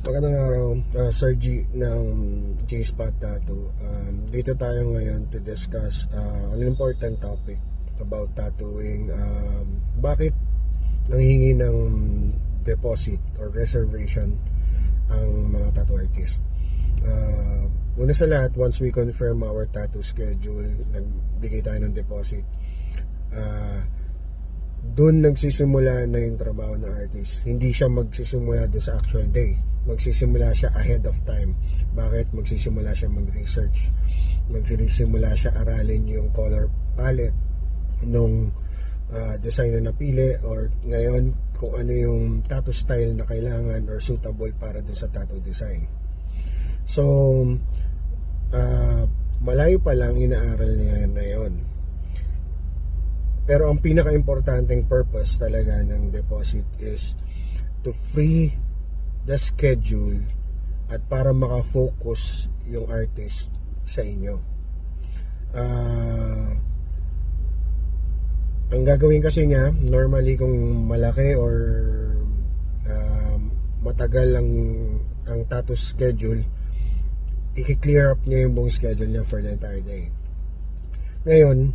Magandang araw, Sir G ng G-Spot Tattoo. Dito tayo ngayon to discuss an important topic about tattooing. Bakit nanghihingi ng deposit or reservation ang mga tattoo artist? Una sa lahat, once we confirm our tattoo schedule, nagbigay tayo ng deposit, doon nagsisimula na yung trabaho ng artist. Hindi siya magsisimula doon sa actual day. Magsisimula siya ahead of time. Bakit? Magsisimula siya mag-research. Magsisimula siya aralin yung color palette nung design na napili, or ngayon kung ano yung tattoo style na kailangan or suitable para dun sa tattoo design. So, malayo pa lang inaaral niya na yun. Pero ang pinaka-importanting purpose talaga ng deposit is to free the schedule at para makafocus yung artist sa inyo. Ang gagawin kasi niya, normally kung malaki or matagal ang tattoo schedule, i-clear up niya yung buong schedule niya for the entire day. Ngayon,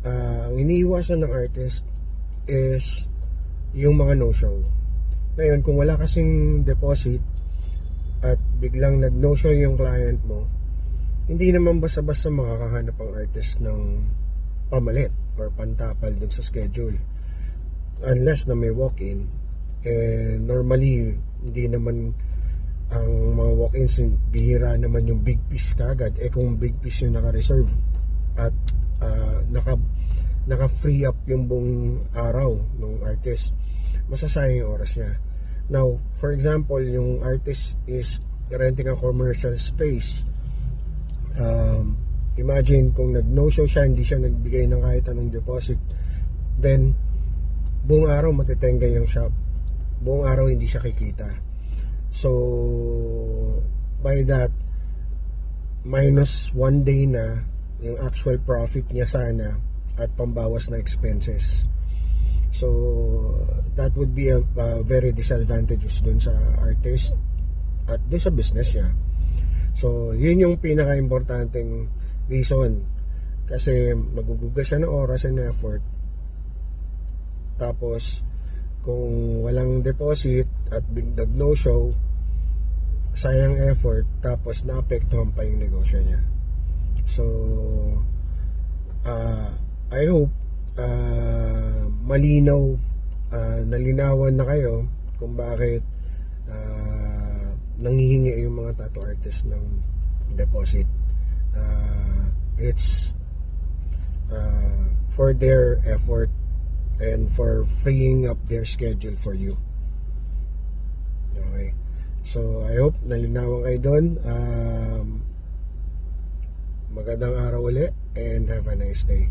ang iniiwasan ng artist is yung mga no-show. Ngayon, kung wala kasing deposit at biglang nag-no-show yung client mo, hindi naman basta-basta makakahanap ang artist ng pamalit or pantapal dun sa schedule. Unless na may walk-in. Normally, hindi naman ang mga walk-ins, bihira naman yung big piece kagad. Kung big piece yung naka-reserve at naka-free up yung buong araw ng artist, masasayang yung oras niya. Now, for example, yung artist is renting a commercial space. Imagine kung nag-no-show siya, hindi siya nagbigay ng kahit anong deposit, then buong araw matitengga yung shop. Buong araw hindi siya kikita. So, by that, minus one day na yung actual profit niya sana at pambawas na expenses. So that would be a very disadvantageous dun sa artist at dun sa business niya. So yun yung pinaka-importanting reason, kasi magugugas siya ng oras and effort. Tapos kung walang deposit at bigdag no show, sayang effort, tapos naapektuhan pa yung negosyo niya. So I hope malinaw, nalinawan na kayo kung bakit nanghihingi yung mga tattoo artists ng deposit. It's for their effort and for freeing up their schedule for you. Okay, so I hope nalinawan kayo doon. Magandang araw ulit and have a nice day.